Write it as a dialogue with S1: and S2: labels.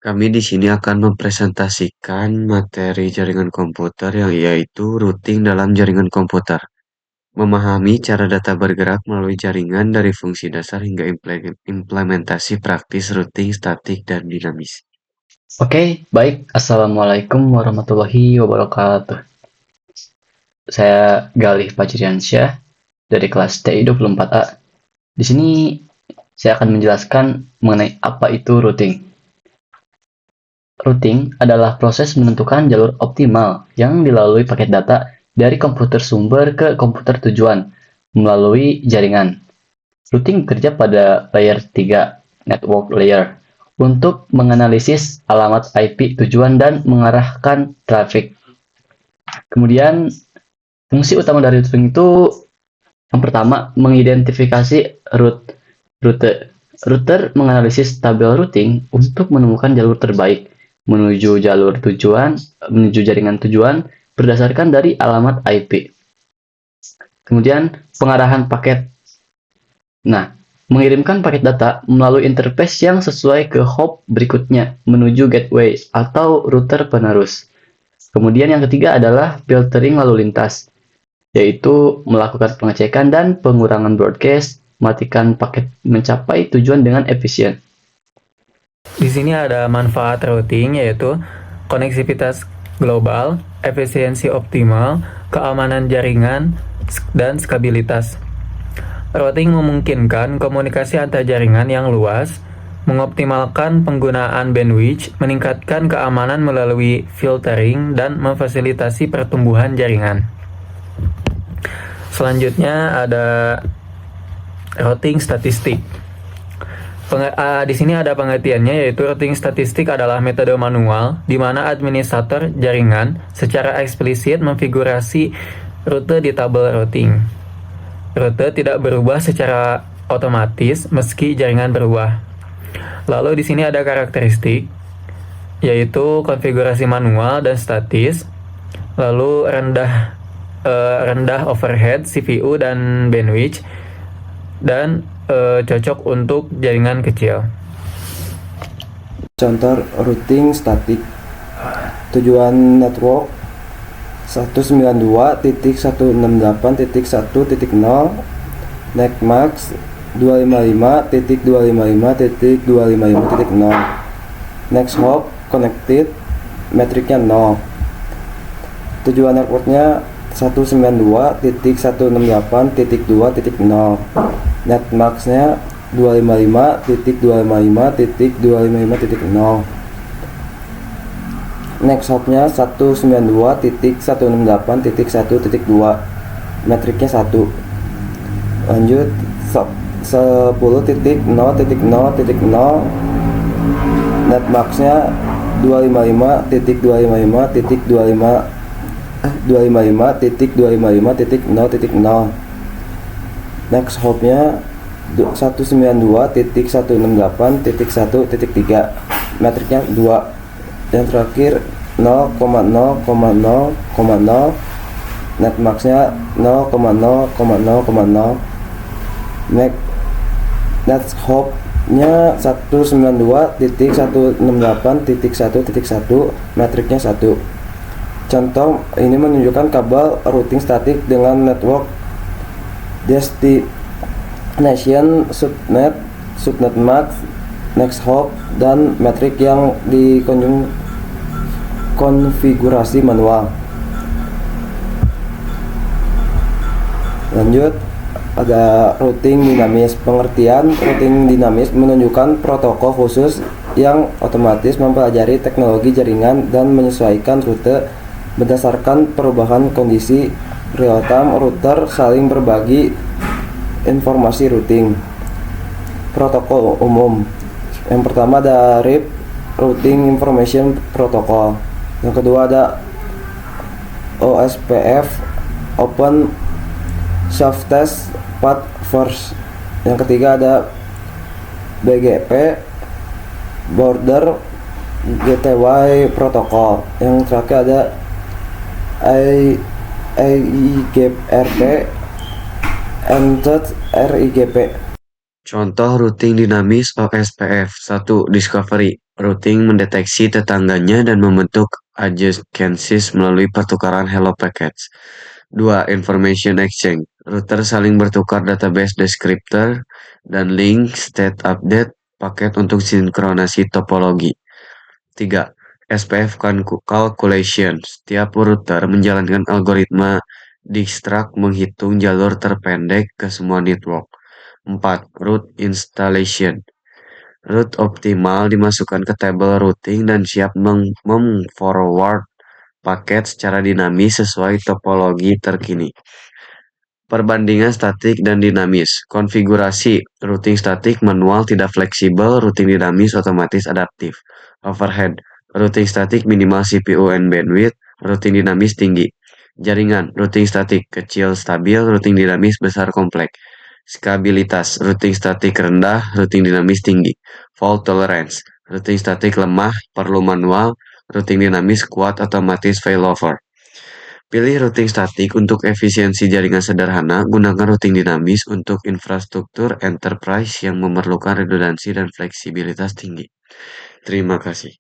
S1: Kami di sini akan mempresentasikan materi jaringan komputer yang yaitu routing dalam jaringan komputer. Memahami cara data bergerak melalui jaringan dari fungsi dasar hingga implementasi praktis routing statik dan dinamis.
S2: Oke, baik. Assalamualaikum warahmatullahi wabarakatuh. Saya Galih Fajriansyah dari kelas TI 24A. Di sini saya akan menjelaskan mengenai apa itu routing. Routing adalah proses menentukan jalur optimal yang dilalui paket data dari komputer sumber ke komputer tujuan melalui jaringan. Routing bekerja pada layer 3, network layer, untuk menganalisis alamat IP tujuan dan mengarahkan traffic. Kemudian, fungsi utama dari routing itu yang pertama, mengidentifikasi rute. Router menganalisis tabel routing untuk menemukan jalur terbaik menuju jaringan tujuan berdasarkan dari alamat IP. Kemudian, pengarahan paket. Nah, mengirimkan paket data melalui interface yang sesuai ke hop berikutnya menuju gateway atau router penerus. Kemudian yang ketiga adalah filtering lalu lintas, yaitu melakukan pengecekan dan pengurangan broadcast, matikan paket mencapai tujuan dengan efisien.
S3: Di sini ada manfaat routing yaitu koneksivitas global, efisiensi optimal, keamanan jaringan, dan stabilitas. Routing memungkinkan komunikasi antar jaringan yang luas, mengoptimalkan penggunaan bandwidth, meningkatkan keamanan melalui filtering, dan memfasilitasi pertumbuhan jaringan. Selanjutnya ada routing statistik. Di sini ada pengertiannya, yaitu routing statistik adalah metode manual di mana administrator jaringan secara eksplisit menfigurasi rute di tabel routing. Rute tidak berubah secara otomatis meski jaringan berubah. Lalu di sini ada karakteristik, yaitu konfigurasi manual dan statis, lalu rendah overhead CPU dan bandwidth, dan cocok untuk jaringan kecil.
S4: Contoh routing statik. Tujuan network 192.168.1.0, next max 255.255.255.0, next hop connected, metriknya 0. Tujuan networknya 192.168.2.0, net max-nya 255.255.255.0. Next hop-nya 192.168.1.2, metriknya 1. Lanjut 10.0.0.0, net max-nya 255.255.0.0. Next hop-nya 192.168.1.3, metriknya 2. Yang terakhir 0,0,0,0, net max-nya 0,0,0,0. Next hop-nya 192.168.1.1, metriknya 1. Contoh ini menunjukkan kabel routing statik dengan network destination, subnet, subnet max, next hop, dan metrik yang konfigurasi manual. Lanjut ada routing dinamis. Pengertian routing dinamis menunjukkan protokol khusus yang otomatis mempelajari teknologi jaringan dan menyesuaikan rute berdasarkan perubahan kondisi real time. Router saling berbagi informasi routing. Protokol umum. Yang pertama ada RIP, Routing Information Protocol. Yang kedua ada OSPF, Open Shortest Path First. Yang ketiga ada BGP, Border Gateway Protocol. Yang terakhir ada EIGRP, Entered RIGP.
S1: Contoh routing dinamis OSPF. 1. Discovery. Routing mendeteksi tetangganya dan membentuk adjacencies melalui pertukaran hello packets. 2. Information exchange. Router saling bertukar database descriptor dan link state update paket untuk sinkronasi topologi. 3. SPF calculation. Setiap router menjalankan algoritma Dijkstra's menghitung jalur terpendek ke semua network. 4. Route installation. Route optimal dimasukkan ke tabel routing dan siap mem-forward paket secara dinamis sesuai topologi terkini. Perbandingan statik dan dinamis. Konfigurasi routing statik manual tidak fleksibel, routing dinamis otomatis adaptif. Overhead. Routing statik minimal CPU and bandwidth, routing dinamis tinggi. Jaringan, routing statik kecil stabil, routing dinamis besar kompleks. Skabilitas, routing statik rendah, routing dinamis tinggi. Fault tolerance, routing statik lemah, perlu manual, routing dinamis kuat otomatis failover. Pilih routing statik untuk efisiensi jaringan sederhana, gunakan routing dinamis untuk infrastruktur enterprise yang memerlukan redundansi dan fleksibilitas tinggi. Terima kasih.